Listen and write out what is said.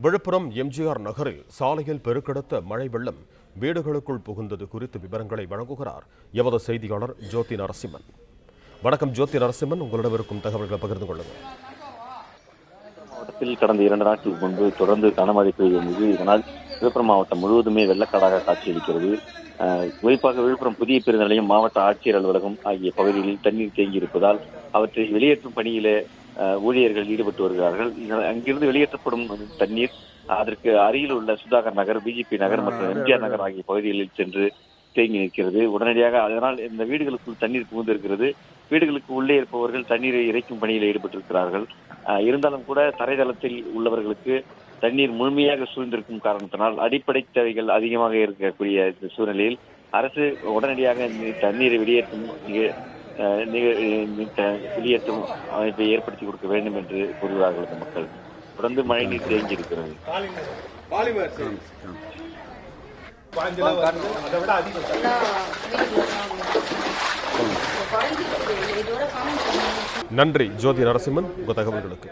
விழுப்புரம் எம்ஜிஆர் நகரில் சாலையில் பெருக்கெடுத்த மழை வெள்ளம் வீடுகளுக்குள் புகுந்தது குறித்து விவரங்களை வழங்குகிறார் எமது செய்தியாளர் ஜோதி நரசிம்மன். வணக்கம் ஜோதி நரசிம்மன், உங்களிடம் இருக்கும் தகவல்களை பகிர்ந்து கொள்ளுங்கள். மாவட்டத்தில் கடந்த 2 நாட்களுக்கு முன்பு தொடர்ந்து கனமழை பெய்தது. இதனால் விழுப்புரம் மாவட்டம் முழுவதுமே வெள்ளக்காடாக காட்சியளிக்கிறது. குறிப்பாக விழுப்புரம் புதிய பேருந்து நிலையம், மாவட்ட ஆட்சியர் அலுவலகம் ஆகிய பகுதிகளில் தண்ணீர் தேங்கி இருப்பதால் அவற்றை வெளியேற்றும் பணியிலே ஊழியர்கள் ஈடுபட்டு வருகிறார்கள். அங்கிருந்து வெளியேற்றப்படும் தண்ணீர் அதற்கு அருகில் உள்ள சுதாகர் நகர், பிஜேபி நகர் மற்றும் எம்ஜிஆர் நகர் ஆகிய பகுதிகளில் சென்று தேங்கி நிற்கிறது. உடனடியாக அதனால் இந்த வீடுகளுக்குள் தண்ணீர் புகுந்திருக்கிறது. வீடுகளுக்கு உள்ளே இருப்பவர்கள் தண்ணீரை இறைக்கும் பணியில் ஈடுபட்டிருக்கிறார்கள். இருந்தாலும் கூட தரைதளத்தில் உள்ளவர்களுக்கு தண்ணீர் முழுமையாக சூழ்ந்திருக்கும் காரணத்தினால் அடிப்படை தேவைகள் அதிகமாக இருக்கக்கூடிய இந்த சூழ்நிலையில் அரசு உடனடியாக தண்ணீரை வெளியேற்றும் அமைப்பை ஏற்படுத்தி கொடுக்க வேண்டும் என்று கூறுகிறார்கள் இந்த மக்கள். தொடர்ந்து மழை நீர் தேங்கி இருக்கிறது. நன்றி ஜோதி நரசிம்மன், உங்கள் தகவல்களுக்கு.